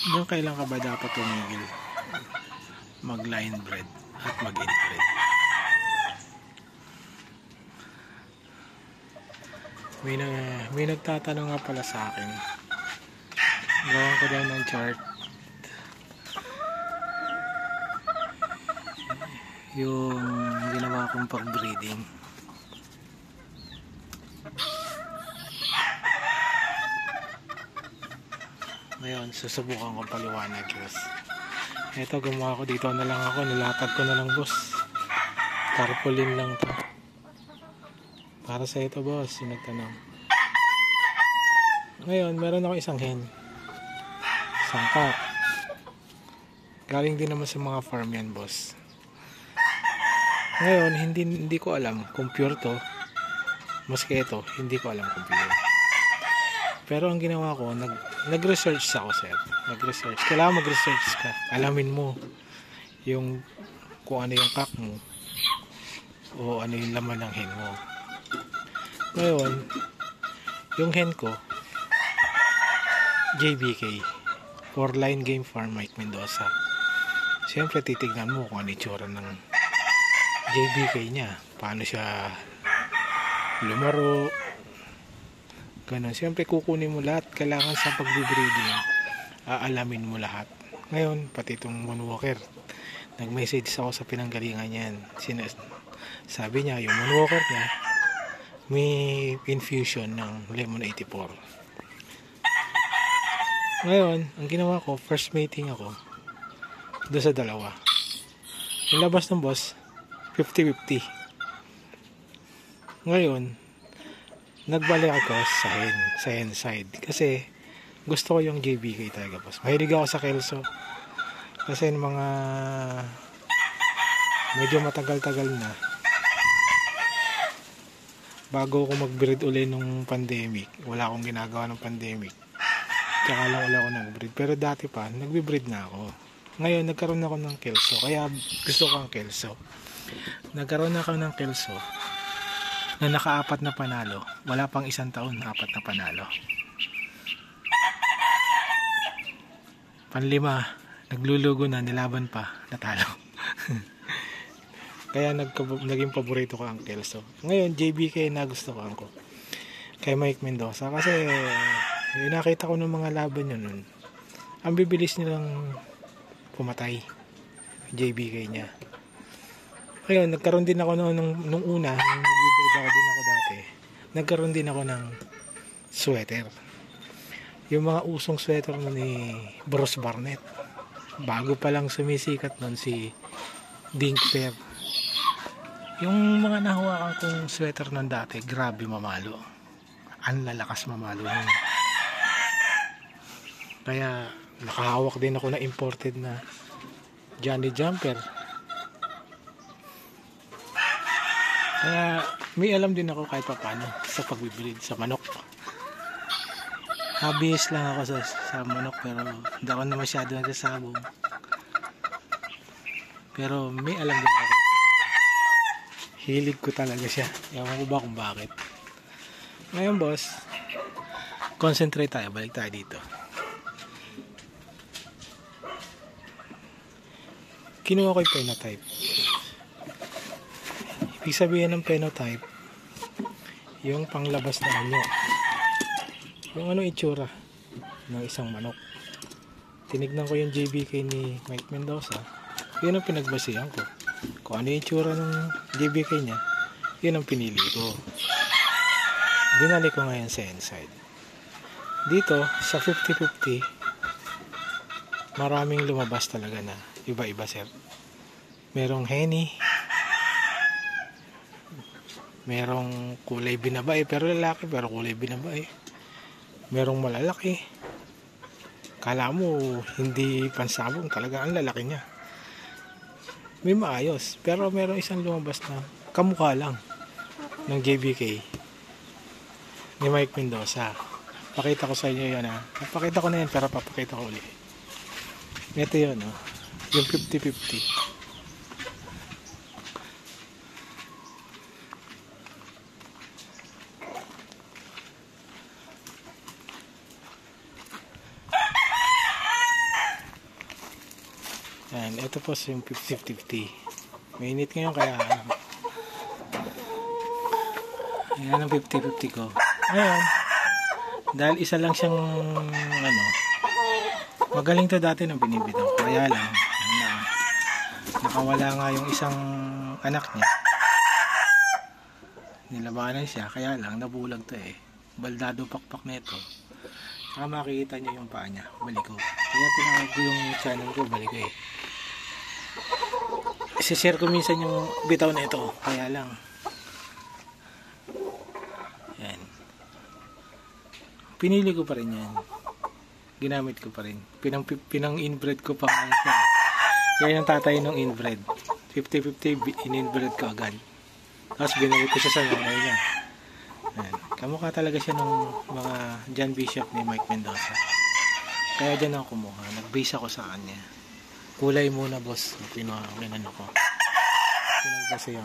Hanggang kailan ka ba dapat tumigil mag-line breed at mag-inbreed? May nagtatanong nga pala sa akin. Gawan ko daw ng chart yung ginawa kong pag-breeding. Ngayon, susubukan ko paliwanag, boss. Ito, gumawa ko dito na lang ako. Nilatag ko na lang, boss. Tarpaulin lang to. Para sa ito, boss, yung nagtanong. Ngayon, meron ako isang hen. Isang cock. Galing din naman sa mga farm yan, boss. Ngayon, hindi ko alam kung pure to. Maski ito, hindi ko alam kung pure. Pero ang ginawa ko, nag-research ako, sir. Nag-research. Kailangan mag-research ka. Alamin mo yung kung ano yung cock mo o ano yung laman ng hen mo. Ngayon, yung hen ko, JBK, 4-line game farm, Mike Mendoza. Siyempre, titignan mo kung ano yung tsura ng JBK niya. Paano siya lumaro. Ganun. Siyempre, kukunin mo lahat. Kailangan sa pag-breeding, aalamin mo lahat. Ngayon, pati itong moonwalker. Nag-message ako sa pinanggalingan niyan. Sabi niya, yung moonwalker niya, may infusion ng lemon 84. Ngayon, ang ginawa ko, first mating ako doon sa dalawa. Yung labas ng boss, 50-50. Ngayon, nagbalik ako sa hen side. Kasi, gusto ko yung JBK talaga, boss. Mahilig ako sa Kelso. Kasi mga medyo matagal-tagal na. Bago ako mag-breed uli nung pandemic. Wala akong ginagawa ng pandemic. Tsaka lang wala ako nag-breed. Pero dati pa, nagbe-breed na ako. Ngayon, nagkaroon ako ng Kelso. Kaya gusto ko ang Kelso. Nagkaroon ako ng Kelso na naka-4 na panalo. Wala pang 1 taon, 4 na panalo. Panlima, naglulugo na, nilaban pa, natalo. Kaya naging paborito ko ang Kelso. Ngayon, JBK na gusto ko ako. Kay Mike Mendoza. Kasi, nakita ko ng mga laban yun nun. Ang bibilis nilang pumatay. JBK niya. Ngayon, nagkaroon din ako nung una, nung nag-breed ako din ako dati, nagkaroon din ako ng sweater. Yung mga usong sweater ni Bruce Barnett. Bago pa lang sumisikat nun si Dink Fair. Yung mga nahawakan kong sweater nun dati, grabe mamalo. Ang lalakas mamalo nun. Kaya nakahawak din ako na imported na Johnny Jumper. Kaya may alam din ako kahit paano sa pagbibreed sa manok. Hobbyist lang ako sa manok, pero hindi ako na masyado nagsasabong. Pero may alam din ako. Hilig ko talaga siya. Ewan ko ba kung bakit. Ngayon, boss, concentrate tayo. Balik tayo dito. Kinuha ko yung phenotype. Ibig sabihin ng phenotype, yung panglabas na anyo. Yung ano itsura ng isang manok. Tinignan ko yung JBK ni Mike Mendoza. Yun ang pinagbasihan ko. Kung ano yung itsura ng JBK niya, yun ang pinili ko. Binalik ko ngayon sa inside. Dito, sa 50-50, maraming lumabas talaga na iba-iba, sir. Merong henny, merong kulay binabae pero lalaki, pero kulay binabae. Merong malalaki. Kala mo hindi pansabong, talaga ang lalaki niya. May maayos, pero merong isang lumabas na kamukha lang ng JBK ni Mike Mendoza. Pakita ko sa inyo yan, ha. Pakita ko na yan, pero papakita ko ulit. Ito yun, no? Yung 50-50. ito po yung 50-50. Mainit ngayon kaya yan ang 50-50 ko. Ngayon, dahil isa lang siyang magaling to dati nung binibitaw. Kaya lang, nakawala nga yung isang anak niya. Nilabanan siya, kaya lang nabulag to eh. Baldado pakpak na ito. Saka makikita niyo yung paa niya, baliko. Kaya tinawag ko yung channel ko, baliko eh. I-share ko minsan yung bitaw na ito, kaya lang. Yan. Pinili ko pa rin yan. Ginamit ko pa rin. Pinang-inbred ko pa. Yan yung tatay ng inbred. 50-50 in-inbred ko agad. Tapos binalik ko siya sa nanay niya. Yan. Kamukha talaga siya ng mga John Bishop ni Mike Mendoza. Kaya dyan ako kumuha. Nag-base ako sa kanya. Kulay muna boss. Pinagbasayan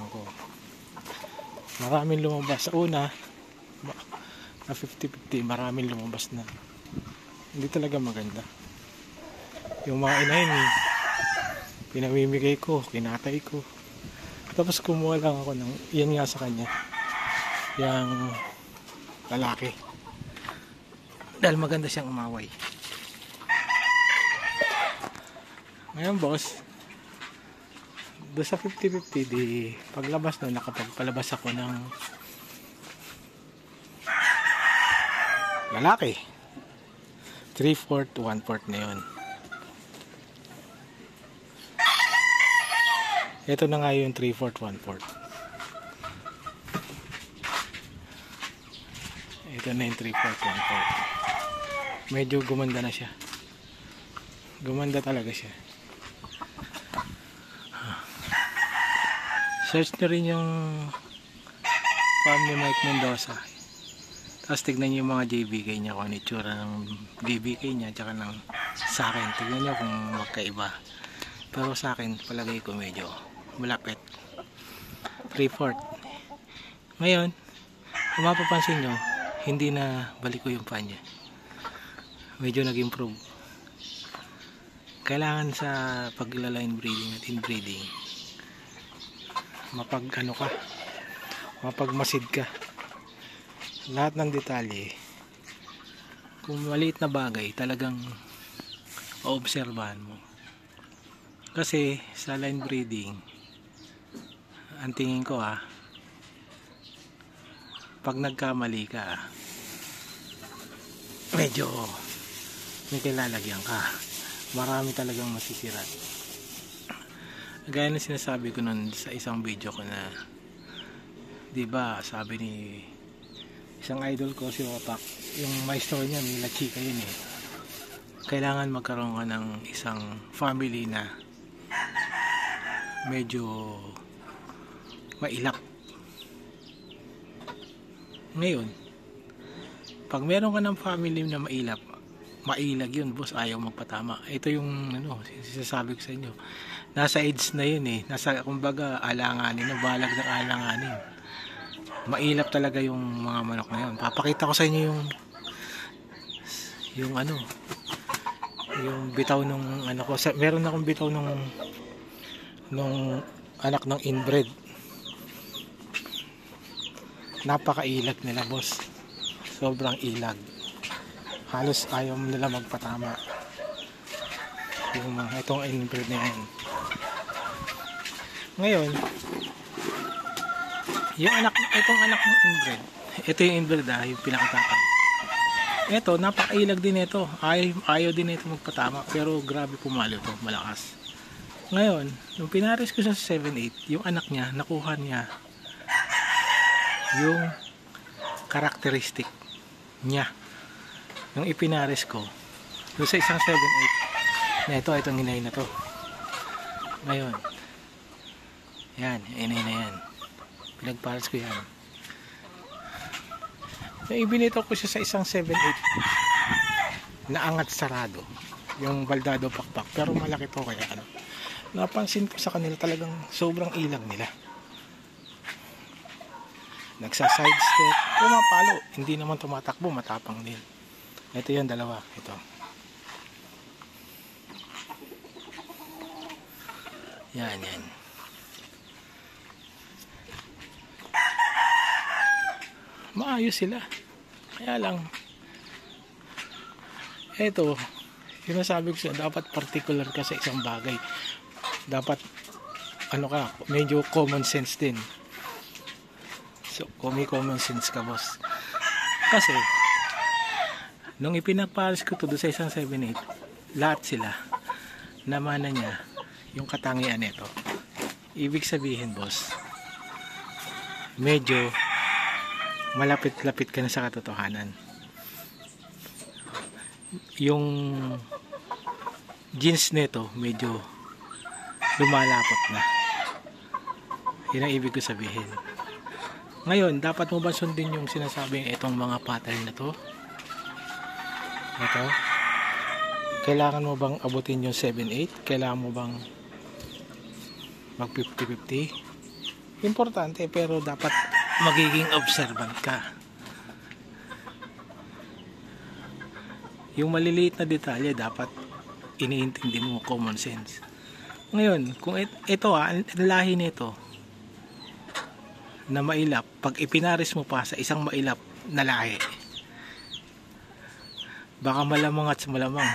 ko. Maraming lumabas. Sa una, na 50-50, maraming lumabas na. Hindi talaga maganda. Yung mga inahin, pinamimigay ko, kinatay ko. Tapos kumuha lang ako ng, yan nga sa kanya. Yung lalaki. Dahil maganda siyang umaway. Ngayon boss, doon sa 50-50, di paglabas na nakapagpalabas ako ng lalaki. 3/4 to 1/4 na yun. Ito na nga yung 3/4, 1/4. Ito na yung 3/4, 1/4. Medyo gumanda na siya. Gumanda talaga siya. Search nyo rin yung farm ni Mike Mendoza. Tapos tignan nyo yung mga JBK niya, kung ano itsura ng JBK niya tsaka ng sa akin. Tignan nyo kung magkaiba. Pero sa akin, palagay ko medyo malapit. 3/4. Ngayon, kung mapapansin nyo, hindi na baliko yung paa niya. Medyo nag-improve. Kailangan sa paglaline breeding at inbreeding, mapagmasid ka. Lahat ng detalye, kung maliit na bagay, talagang oobserbahan mo. Kasi sa line breeding, ang tingin ko pag nagkamali ka, medyo may kilalagyan ka. Marami talagang masisira. Gaya na sinasabi ko nun sa isang video ko na, diba sabi ni isang idol ko, si Opak, yung maestro niya, Mila Chica yun eh. Kailangan magkaroon ka ng isang family na medyo mailap. Ngayon, pag meron ka ng family na mailag yun, boss, ayaw magpatama. Ito yung sinasabi ko sa inyo. Nasa age na yun eh. Nasa, kumbaga, alanganin na, balag ng alanganin. Mailap talaga yung mga manok na yun. Papakita ko sa inyo yung bitaw nung ko. Meron akong bitaw nung anak ng inbred. Napakailag nila, boss. Sobrang ilag. Halos ayaw nila magpatama. Itong inbred na yan. Ngayon, itong anak ng inbred, ito yung inbred yung pinakatakal. Ito, napakailag din ito. Ayaw din ito magpatama, pero grabe pumalo ito, malakas. Ngayon, nung pinares ko sa 7-8, yung anak niya, nakuha niya yung karakteristik niya. Nung ipinares ko, doon sa isang 7-8, na itong inay na to. Ngayon, yan, inay na yan. Pinagpares ko yan. Nung ibinito ko siya sa isang 7-8, naangat sarado. Yung baldado pakpak. Pero malaki to kaya napansin ko sa kanila talagang sobrang ilang nila. Nagsa-side step, pumapalo. Hindi naman tumatakbo, matapang din. Ito yung dalawa. Ito. Yan, yan. Maayos sila. Kaya lang, eto, sinasabi ko sa'yo, dapat particular ka sa isang bagay. Dapat, ano ka, medyo common sense din. So, kung may common sense ka, boss. Kasi, nung ipinagpalis ko to doon sa isang 7-8, lahat sila, namana niya, yung katangian nito. Ibig sabihin, boss, medyo malapit-lapit ka na sa katotohanan. Yung jeans nito medyo lumalapot na. Yun ang ibig ko sabihin. Ngayon, dapat mo ba sundin yung sinasabing itong mga pattern na to? Ito? Kailangan mo bang abutin yung 7-8? Kailangan mo bang mag 50-50? Importante, pero dapat magiging observant ka. Yung maliliit na detalye dapat iniintindi mo, common sense. Ngayon, kung ito ang lahi nito na mailap, pag ipinaris mo pa sa isang mailap na lahi, baka malamang at malamang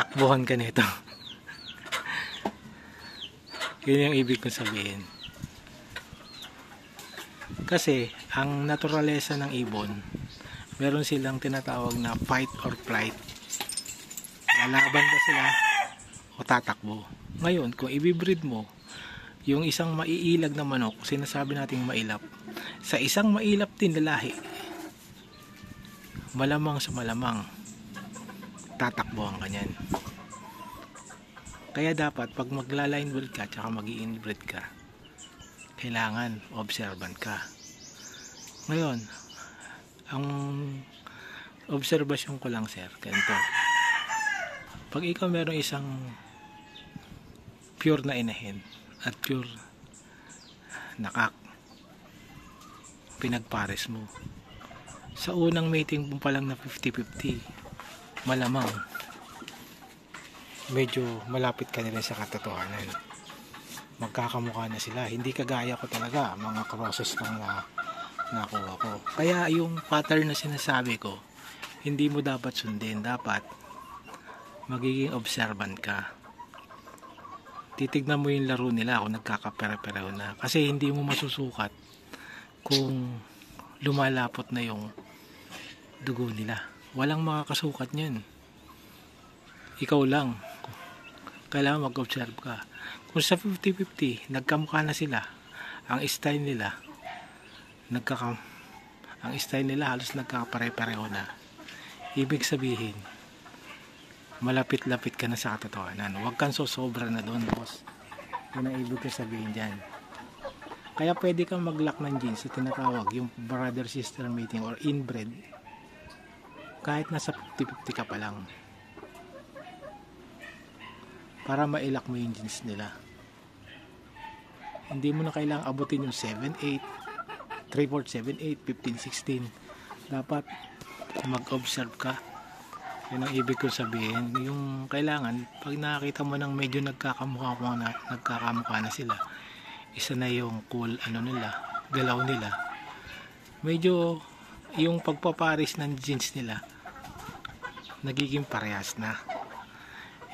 takbuhan ka nito. Yun yung ibig kong sabihin. Kasi ang naturalesa ng ibon, meron silang tinatawag na fight or flight. Lalaban ba sila o tatakbo? Ngayon, kung ibibreed mo yung isang maiilag na manok, sinasabi nating mailap, sa isang mailap din lalahi, malamang sa malamang tatakbo ang kanyan. Kaya dapat pag magla-line breed ka tsaka mag-i-inbreed ka, kailangan observant ka. Ngayon, ang obserbasyon ko lang, sir, ganito. Pag ikaw meron isang pure na inahin at pure nakak, pinagpares mo, sa unang mating mo pa lang na 50-50, malamang medyo malapit ka nila sa katotohanan. Magkakamukha na sila. Hindi kagaya ko talaga, mga crosses lang na nakuha ko. Kaya yung pattern na sinasabi ko, hindi mo dapat sundin. Dapat magiging observant ka. Titignan mo yung laro nila kung nagkakapere-pereho na. Kasi hindi mo masusukat kung lumalapot na yung dugo nila. Walang makakasukat niyan. Ikaw lang. Kailangan mag-observe ka. Kung sa 50-50, nagkamukha na sila, ang style nila halos nagkakapare-pareho na. Ibig sabihin, malapit-lapit ka na sa katotohanan. Huwag kang sosobra na doon, boss. Yun ang ibig ko sabihin dyan. Kaya pwede kang mag-lock ng jeans sa tinatawag, yung brother-sister mating or inbred, kahit nasa 50-50 ka pa lang, para mailak mo yung jeans nila. Hindi mo na kailangang abutin yung 7-8, 3-4, 7-8, 15-16. Dapat mag-observe ka. Yun ang ibig ko sabihin. Yung kailangan, pag nakakita mo ng medyo nagkakamukha na sila, isa na yung cool nila, galaw nila, medyo yung pagpaparis ng jeans nila nagiging parehas na.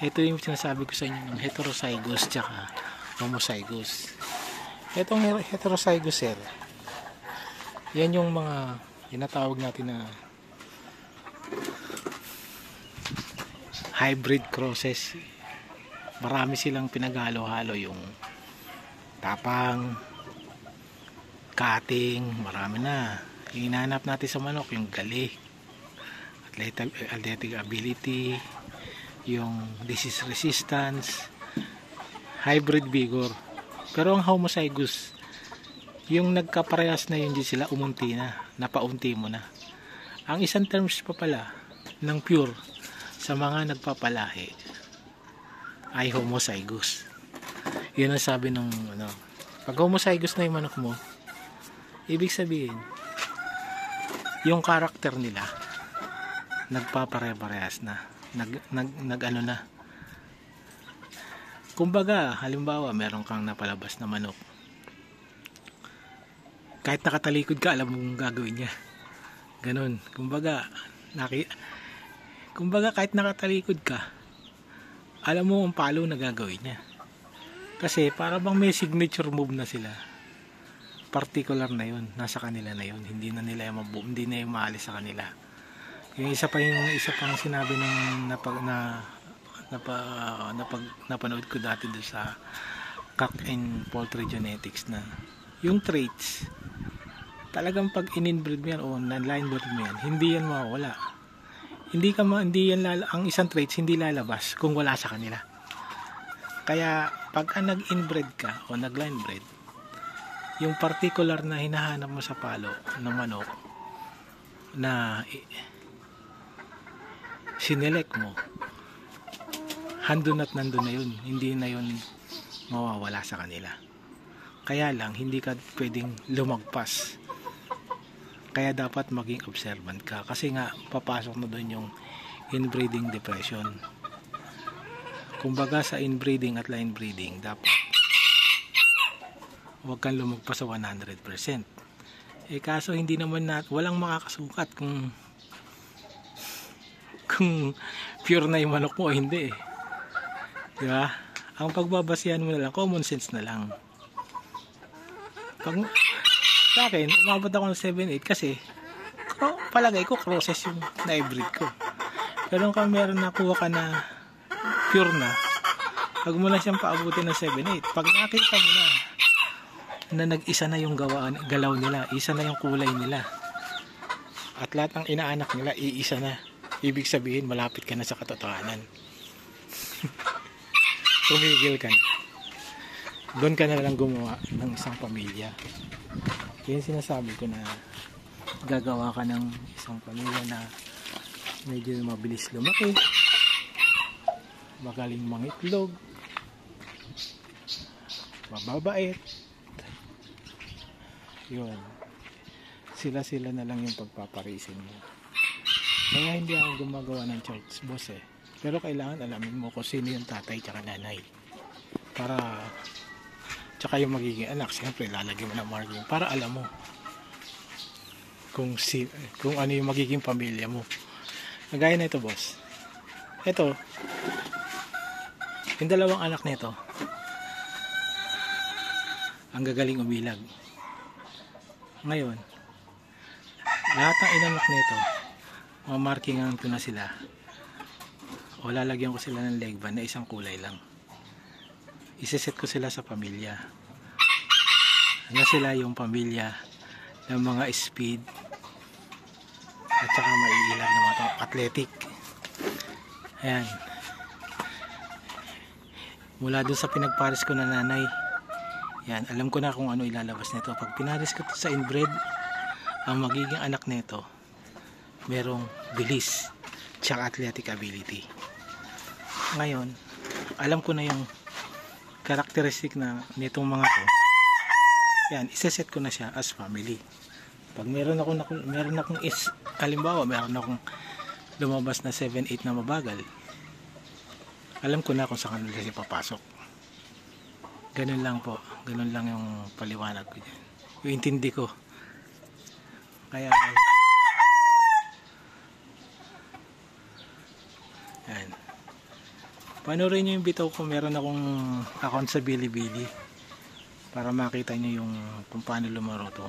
Ito yung sinasabi ko sa inyo ng heterozygous tsaka homozygous. Itong heterozygous, sir, yan yung mga tinatawag natin na hybrid crosses. Marami silang pinaghalo-halo, yung tapang, cutting, marami na. Yung hinahanap natin sa manok, yung gali, athletic ability, yung disease resistance, hybrid vigor. Pero ang homozygous, yung nagkaparehas na yun, di sila umunti na, napaunti mo na. Ang isang terms pa pala ng pure sa mga nagpapalahi ay homozygous. Yun ang sabi ng pag homozygous na yung manok mo, ibig sabihin yung karakter nila nagpapare-parehas na, Kumbaga, halimbawa, meron kang napalabas na manok. Kahit nakatalikod ka, alam mo kung gagawin niya. Ganon. Kumbaga, kahit nakatalikod ka, alam mo ang palo na gagawin niya. Kasi para bang may signature move na sila. Particular na yun. Nasa kanila na yun. Hindi na yung maalis sa kanila. Yung isa pang sinabi ng napanood ko dati doon sa Cock and Poultry Genetics na yung traits talagang pag in-inbreed mo yan o line breed mo yan, hindi yan mawawala. Ang isang traits hindi lalabas kung wala sa kanila. Kaya pag nag-inbreed ka o nag-line breed, yung particular na hinahanap mo sa palo ng manok na sinelect mo, handun at nandun na yun, hindi na yun mawawala sa kanila. Kaya lang hindi ka pwedeng lumagpas, kaya dapat maging observant ka, kasi nga papasok na doon yung inbreeding depression. Kumbaga sa inbreeding at line breeding, dapat huwag kang lumagpas sa 100%. Kaso hindi naman walang makakasukat kung pure na yung manok mo o hindi eh. Diba? Ang pagbabasihan mo na lang, common sense na lang. Sa akin, umabot ako ng 7-8 kasi palagay ko crosses yung na-hybrid ko. Pero kung meron nakuha ka na pure na, pag mo na siyang paabutin ng 7-8, pag nakita mo na nag-isa na yung galaw nila, isa na yung kulay nila, at lahat ng inaanak nila iisa na, ibig sabihin malapit ka na sa katotohanan. Tumigil ka na, doon ka na lang gumawa ng isang pamilya. Yun sinasabi ko, na gagawa ka ng isang pamilya na medyo mabilis lumaki, magaling mangitlog, mababait. Yun, sila na lang yung pagpaparisin mo. Kaya hindi ako gumagawa ng church boss eh. Pero kailangan alamin mo kung sino yung tatay tsaka nanay, para tsaka yung magiging anak, siyempre lalagyan mo ng marking para alam mo kung ano yung magiging pamilya mo. Nagaya na ito boss, ito yung dalawang anak nito, ang gagaling umilag. Ngayon lahat ng inanak nito, mamarkingan ko na sila o lalagyan ko sila ng leg band na isang kulay lang. Iseset ko sila sa pamilya na sila yung pamilya ng mga speed at saka maiilag na mga athletic. Ayan, mula dun sa pinagpares ko na nanay, yan, alam ko na kung ano ilalabas nito. Pag pinares ko sa inbred, ang magiging anak nito merong bilis tsaka athletic ability. Ngayon alam ko na yung characteristic na nitong mga to. Yan, iseset ko na siya as family. Pag meron akong halimbawa meron akong lumabas na 7-8 na mabagal, alam ko na kung saan kanila siya papasok. Ganun lang po, ganun lang yung paliwanag ko dyan, yung intindi ko. Kaya yan, panoorin nyo yung bitaw ko. Meron akong account sa Bilibili para makita nyo yung kung paano lumaro to.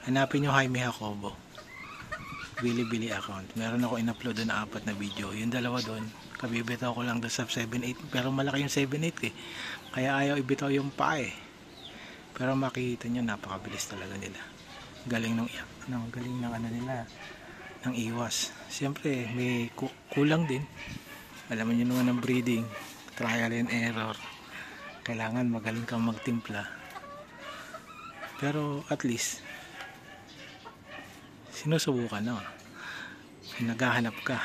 Hanapin nyo Jaime Jacobo Bilibili account. Meron ako in-upload na 4 na video. Yung dalawa doon, kabibitaw ko lang doon sa 7-8, pero malaki yung 7-8 eh, kaya ayaw ibitaw yung pa eh. Pero makikita nyo, napakabilis talaga nila. Galing galing ng ano nila, ng iwas. Siyempre may kulang din. Alam niyo naman ng breeding, trial and error. Kailangan magaling kang magtimpla. Pero at least sinusubukan na. Naghahanap ka.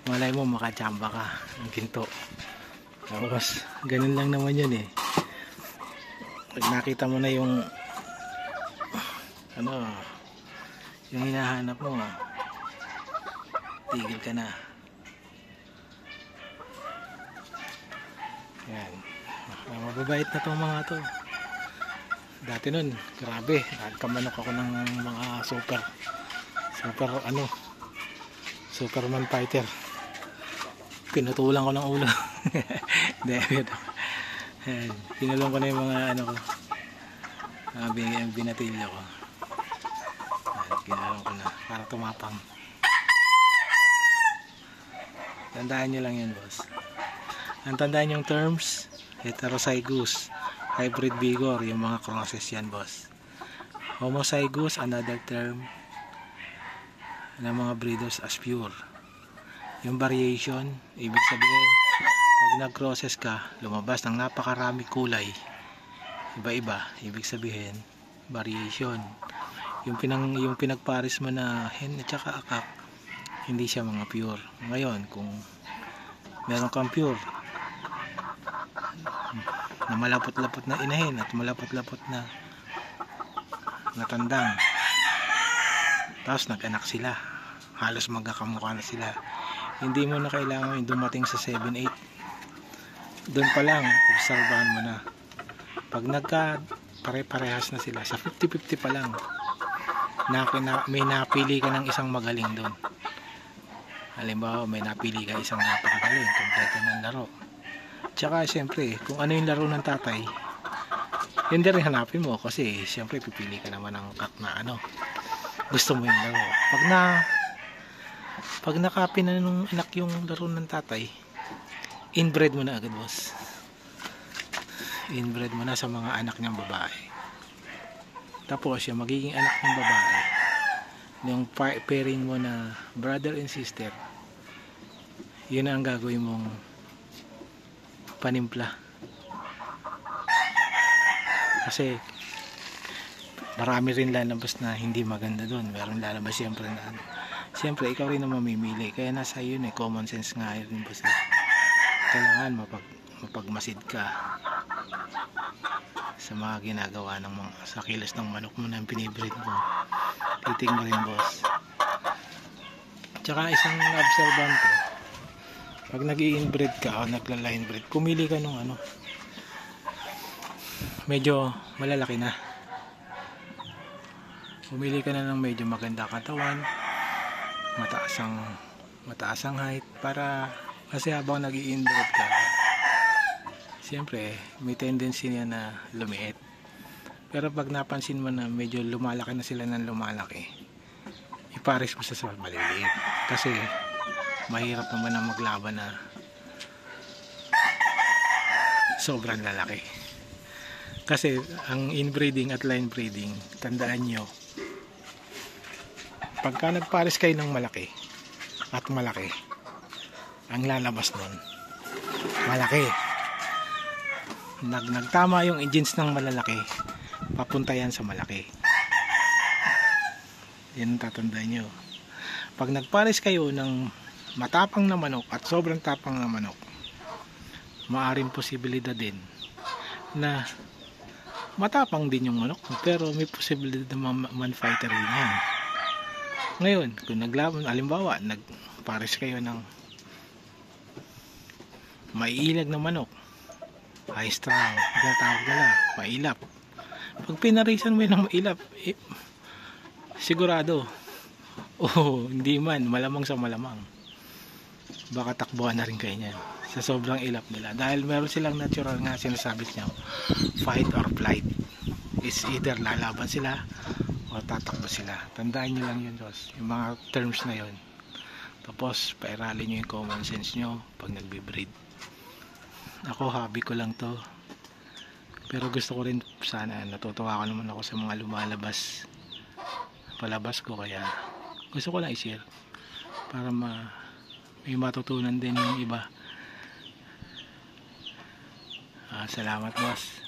Malay mo makachamba ka ng ginto. Tapos ganun lang naman yun eh. Pag nakita mo na yung yung hinahanap mo, tigil ka na. Yan. Mababait na tong mga to. Dati nun, grabe, nagkamanok ako ng mga super Superman fighter. Pinutulan ko ng ulo. Hindi, pinulong ko na yung mga ano ko, binatilyo ko. Ginalong ko na para tumapang. Tandaan nyo lang yun, boss. Ang tandaan yung terms, heterozygous, hybrid vigor, yung mga crosses yan, boss. Homozygous, another term ng mga breeders as pure. Yung variation, ibig sabihin, pag nag-crosses ka, lumabas ng napakarami kulay, iba-iba, ibig sabihin, variation. Yung pinagpares mo na hen at saka akak, hindi siya mga pure. Ngayon, kung meron kang pure na malapot-lapot na inahin at malapot-lapot na natandang, tapos nag-anak sila, halos magkakamukha na sila, hindi mo na kailangan yung dumating sa 7-8. Doon pa lang obserbahan mo na pag pare-parehas na sila sa 50-50 pa lang, may napili ka ng isang magaling doon. Halimbawa, may napili ka isang napakagaling, kompleto ng laro. Tsaka siyempre, kung ano yung laro ng tatay, yun din rin hanapin mo, kasi siyempre pipili ka naman ng kak na ano gusto mo yung laro. Pag nakapi na nung anak yung laro ng tatay, inbred mo na agad, boss. Inbred mo na sa mga anak niyang babae. Tapos yung magiging anak ng babae, yung pairing mo na brother and sister, yun ang gagawin mong panimpla. Kasi marami rin lalabas na hindi maganda doon. Meron lalabas siyempre na ano. Siyempre ikaw rin ang mamimili. Kaya nasa yun common sense nga rin ba sila. Kailangan mapagmasid ka sa mga ginagawa ng mga sa kilos ng manok mo na pinibreed mo. Titig mo rin, boss. Tsaka isang observant ko, pag nag-i-inbreed ka o nagla-line breed, pumili ka nung ano medyo malalaki na. Pumili ka na ng medyo maganda katawan, mataas ang height, para kasi habang nag-i-inbreed ka, siyempre may tendency niya na lumiit. Pero pag napansin mo na medyo lumalaki na sila ng lumalaki, ipares mo sa maliliit, kasi mahirap naman na maglaban na sobrang lalaki. Kasi ang inbreeding at line breeding, tandaan nyo, pagka nagpares kayo ng malaki at malaki, ang lalabas nun malaki. Nagtama yung genes ng malalaki, papunta yan sa malaki. Yan ang tatandaan nyo. Pag nagpares kayo ng matapang na manok at sobrang tapang na manok, maaring posibilidad din na matapang din yung manok, pero may posibilidad na man-fighter din yan. Ngayon, kung naglaban, halimbawa, nagpares kayo ng maiilag na manok, high strong, tinatawag nila, mailap. Pag pinarisan mo yun ng mailap, sigurado, hindi man, malamang sa malamang, baka takbuhan na rin kayo niyan sa sobrang ilap nila, dahil meron silang natural nga sinasabi niya, fight or flight. Is either lalaban sila o tatakbo sila. Tandaan nyo lang yun, boss, yung mga terms na yun. Tapos pairalin nyo yung common sense nyo pag nagbe-breed. Ako, hobby ko lang to, pero gusto ko rin sana, natutuwa ko naman ako sa mga lumalabas palabas ko, kaya gusto ko lang i-share para may matutunan din yung iba. Salamat, boss.